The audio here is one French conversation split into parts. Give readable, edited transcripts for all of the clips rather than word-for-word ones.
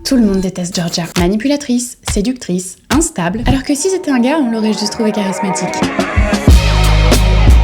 Tout le monde déteste Georgia. Manipulatrice, séductrice, instable. Alors que si c'était un gars, on l'aurait juste trouvé charismatique.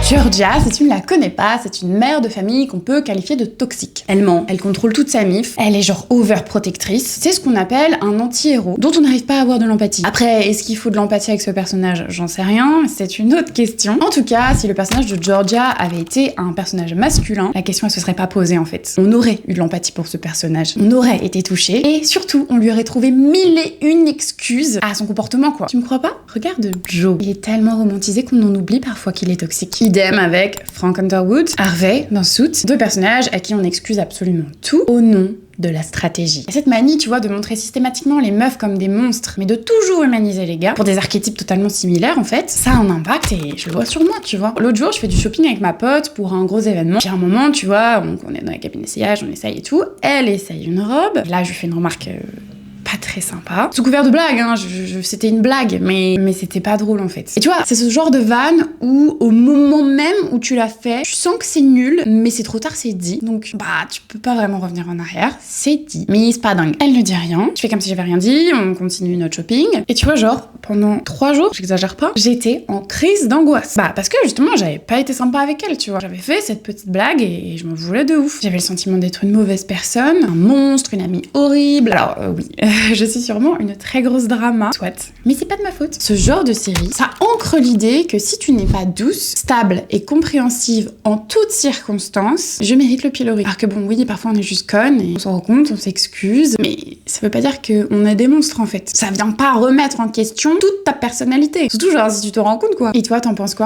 Georgia, si tu ne la connais pas, c'est une mère de famille qu'on peut qualifier de toxique. Elle ment, elle contrôle toute sa mif, elle est genre overprotectrice. C'est ce qu'on appelle un anti-héros, dont on n'arrive pas à avoir de l'empathie. Après, est-ce qu'il faut de l'empathie avec ce personnage? J'en sais rien, c'est une autre question. En tout cas, si le personnage de Georgia avait été un personnage masculin, la question elle se serait pas posée en fait. On aurait eu de l'empathie pour ce personnage, on aurait été touché, et surtout, on lui aurait trouvé 1001 excuses à son comportement quoi. Tu me crois pas? Regarde Joe. Il est tellement romantisé qu'on en oublie parfois qu'il est toxique. Idem avec Frank Underwood, Harvey dans Suits, deux personnages à qui on excuse absolument tout au nom de la stratégie. Et cette manie, tu vois, de montrer systématiquement les meufs comme des monstres, mais de toujours humaniser les gars, pour des archétypes totalement similaires en fait, ça a un impact et je le vois sur moi, tu vois. L'autre jour, je fais du shopping avec ma pote pour un gros événement. Puis à un moment, tu vois, on est dans la cabine d'essayage, on essaye et tout. Elle essaye une robe. Là, je lui fais une remarque pas très sympa. Sous couvert de blague, hein, c'était une blague, mais c'était pas drôle en fait. Et tu vois, c'est ce genre de vanne où au moment même où tu l'as fait, tu sens que c'est nul, mais c'est trop tard, c'est dit. Donc bah tu peux pas vraiment revenir en arrière, c'est dit. Mais c'est pas dingue. Elle ne dit rien, je fais comme si j'avais rien dit, on continue notre shopping. Et tu vois, genre, pendant 3 jours, j'exagère pas, j'étais en crise d'angoisse. Bah parce que justement, j'avais pas été sympa avec elle, tu vois. J'avais fait cette petite blague et je m'en voulais de ouf. J'avais le sentiment d'être une mauvaise personne, un monstre, une amie horrible. Alors oui, je suis sûrement une très grosse drama, soit. Mais c'est pas de ma faute. Ce genre de série, ça ancre l'idée que si tu n'es pas douce, stable et compréhensive en toutes circonstances, je mérite le pilori. Alors que bon, oui, parfois on est juste conne et on s'en rend compte, on s'excuse, mais ça veut pas dire qu'on est des monstres en fait. Ça vient pas remettre en question toute ta personnalité. Surtout genre si tu te rends compte quoi. Et toi, t'en penses quoi?